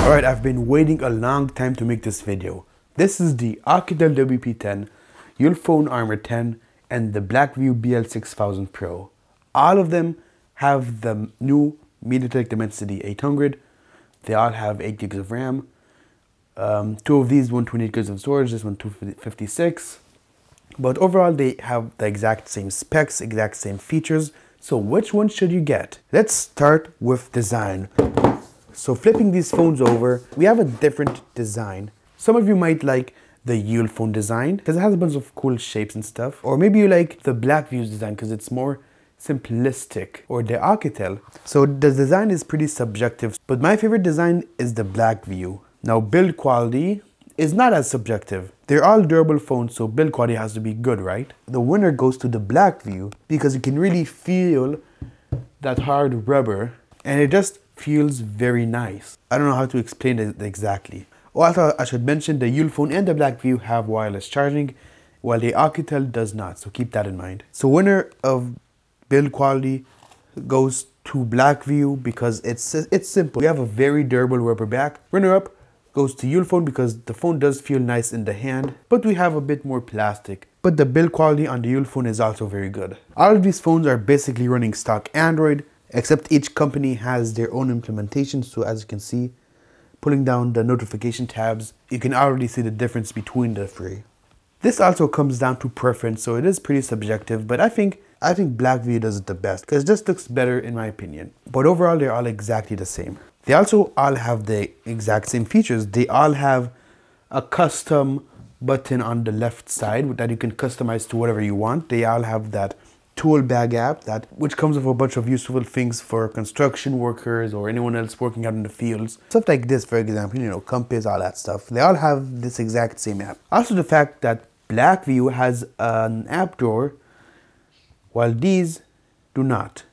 Alright, I've been waiting a long time to make this video. This is the Alcatel WP10, Ulefone Armor 10, and the Blackview BL6000 Pro. All of them have the new MediaTek Dimensity 800. They all have 8 gigs of RAM. Two of these, 128 gigs of storage, this one 256. But overall, they have the exact same specs, exact same features. So which one should you get? Let's start with design. So flipping these phones over, we have a different design. Some of you might like the Ulefone design because it has a bunch of cool shapes and stuff. Or maybe you like the Blackview's design because it's more simplistic, or the Alcatel. So the design is pretty subjective, but my favorite design is the Blackview. Now build quality is not as subjective. They're all durable phones, so build quality has to be good, right? The winner goes to the Blackview because you can really feel that hard rubber and it just feels very nice. I don't know how to explain it exactly. Also, I should mention the Ulefone and the Blackview have wireless charging, while the Alcatel does not, so keep that in mind. So winner of build quality goes to Blackview because it's simple. We have a very durable rubber back. Runner up goes to Ulefone because the phone does feel nice in the hand, but we have a bit more plastic. But the build quality on the Ulefone is also very good. All of these phones are basically running stock Android, except each company has their own implementation. So as you can see, pulling down the notification tabs, you can already see the difference between the three. This also comes down to preference, so it is pretty subjective, but I think Blackview does it the best because it just looks better in my opinion. But overall, they're all exactly the same. They also all have the exact same features. They all have a custom button on the left side that you can customize to whatever you want. They all have that tool bag app which comes with a bunch of useful things for construction workers or anyone else working out in the fields. Stuff like this, for example, you know, compass, all that stuff. They all have this exact same app. Also the fact that Blackview has an app drawer while these do not.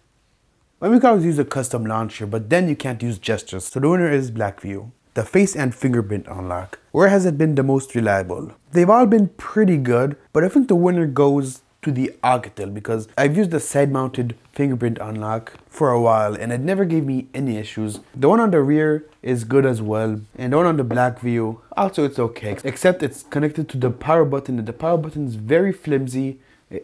Well, we can always use a custom launcher, but then you can't use gestures. So the winner is Blackview. The face and fingerprint unlock. Where has it been the most reliable? They've all been pretty good, but I think the winner goes to the Alcatel because I've used the side-mounted fingerprint unlock for a while and it never gave me any issues. The one on the rear is good as well, and the one on the Blackview also it's okay, except it's connected to the power button and the power button is very flimsy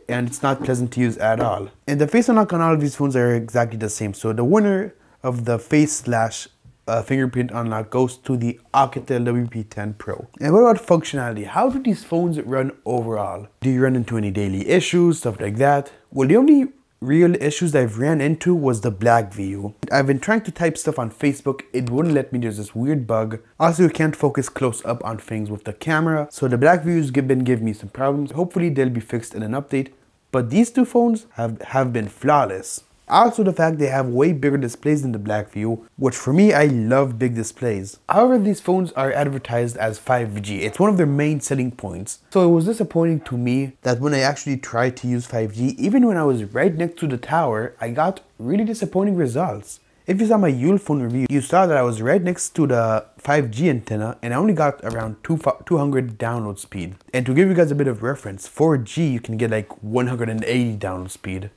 and it's not pleasant to use at all. And the face unlock on all of these phones are exactly the same. So the winner of the face / fingerprint unlock goes to the Alcatel WP10 Pro. And what about functionality? How do these phones run overall? Do you run into any daily issues, stuff like that? Well, the only real issues I've ran into was the Blackview. I've been trying to type stuff on Facebook, it wouldn't let me, there's this weird bug. Also, you can't focus close up on things with the camera, so the Blackviews been giving me some problems. Hopefully they'll be fixed in an update, but these two phones have been flawless. Also the fact they have way bigger displays than the Blackview, which for me, I love big displays. However, these phones are advertised as 5G. It's one of their main selling points. So it was disappointing to me that when I actually tried to use 5G, even when I was right next to the tower, I got really disappointing results. If you saw my Ulefone review, you saw that I was right next to the 5G antenna and I only got around 200 download speed. And to give you guys a bit of reference, 4G you can get like 180 download speed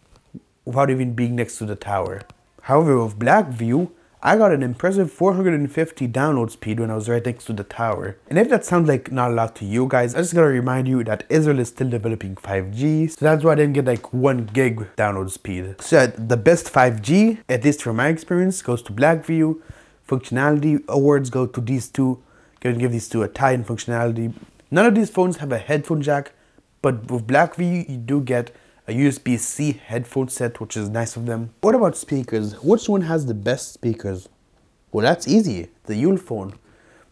without even being next to the tower. However, with Blackview, I got an impressive 450 download speed when I was right next to the tower. And if that sounds like not a lot to you guys, I just gotta remind you that Israel is still developing 5G, so that's why I didn't get like 1 gig download speed. So the best 5G, at least from my experience, goes to Blackview. Functionality awards go to these two. Gonna give these two a tie in functionality. None of these phones have a headphone jack, but with Blackview you do get a USB-C headphone set, which is nice of them. What about speakers? Which one has the best speakers? Well, that's easy. The Ulefone.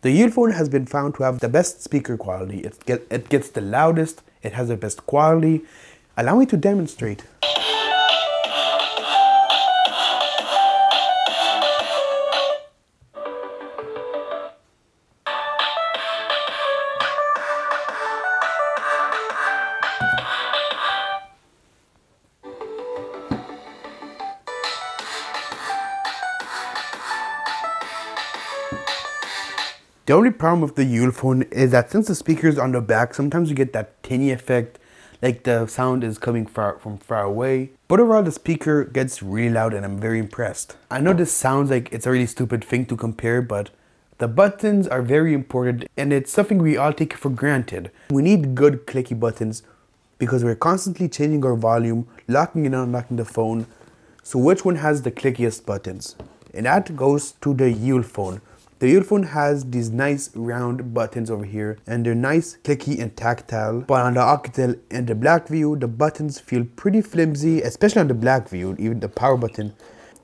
The Ulefone has been found to have the best speaker quality. It gets the loudest. It has the best quality. Allow me to demonstrate. The only problem with the Ulefone is that since the speaker is on the back, sometimes you get that tinny effect, like the sound is coming from far away. But overall, the speaker gets really loud and I'm very impressed. I know this sounds like it's a really stupid thing to compare, but The buttons are very important and it's something we all take for granted. We need good clicky buttons because we're constantly changing our volume, locking and unlocking the phone. So which one has the clickiest buttons? And that goes to the Ulefone. The Ulefone has these nice round buttons over here and they're nice, clicky and tactile. But on the Alcatel and the Blackview, the buttons feel pretty flimsy, especially on the Blackview, even the power button.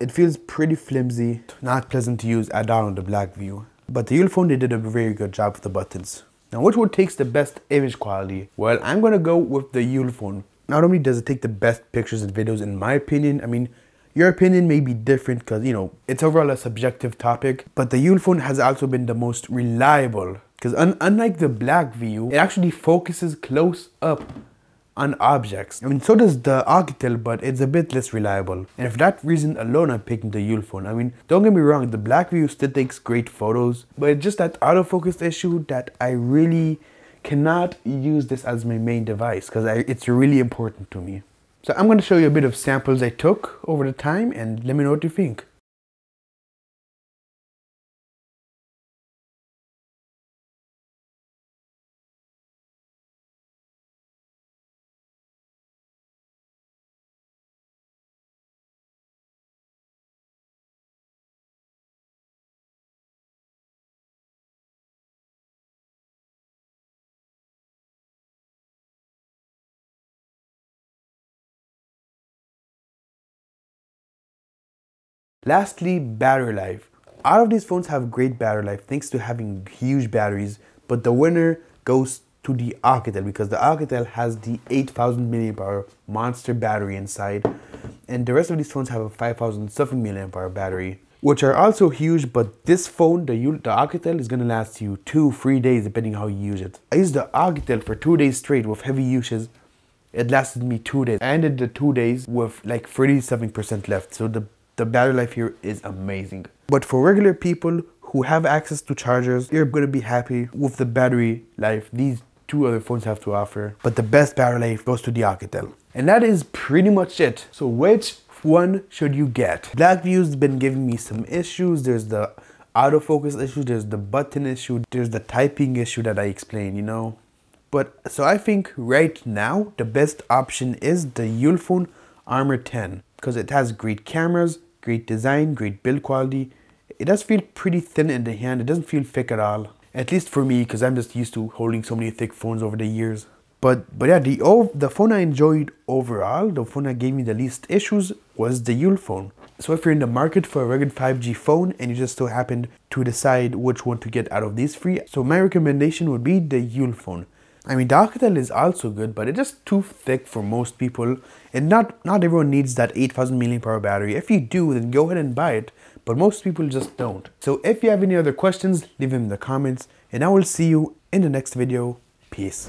It feels pretty flimsy, not pleasant to use at all on the Blackview. But the Ulefone, they did a very good job with the buttons. Now which one takes the best image quality? Well, I'm gonna go with the Ulefone. Not only does it take the best pictures and videos in my opinion, I mean, your opinion may be different because, you know, it's overall a subjective topic, but the Ulefone has also been the most reliable because unlike the Blackview, it actually focuses close up on objects. I mean, so does the Alcatel, but it's a bit less reliable. And for that reason alone, I'm picking the Ulefone. I mean, don't get me wrong, the Blackview still takes great photos, but it's just that autofocus issue that I really cannot use this as my main device because it's really important to me. So I'm going to show you a bit of samples I took over the time and let me know what you think. Lastly, battery life. All of these phones have great battery life thanks to having huge batteries, but the winner goes to the Alcatel because the Alcatel has the 8000 mAh monster battery inside, and the rest of these phones have a 5000 something mAh battery, which are also huge, but this phone, the Alcatel, is gonna last you 2-3 days depending how you use it. I used the Alcatel for 2 days straight with heavy usage. It lasted me 2 days. I ended the 2 days with like 37% left, so the battery life here is amazing. But for regular people who have access to chargers, you're gonna be happy with the battery life these two other phones have to offer. But the best battery life goes to the Alcatel. And that is pretty much it. So which one should you get? Blackview's been giving me some issues. There's the autofocus issue, there's the button issue, there's the typing issue that I explained, you know. But so I think right now the best option is the Ulefone Armor 10 because it has great cameras, great design, great build quality. It does feel pretty thin in the hand. It doesn't feel thick at all. At least for me, because I'm just used to holding so many thick phones over the years. But yeah, the phone I enjoyed overall, the phone that gave me the least issues was the Ulefone. So if you're in the market for a rugged 5G phone and you just so happened to decide which one to get out of these three, so my recommendation would be the Ulefone. I mean, the Alcatel is also good, but it's just too thick for most people. And not everyone needs that 8000 mAh battery. If you do, then go ahead and buy it. But most people just don't. So if you have any other questions, leave them in the comments. And I will see you in the next video. Peace.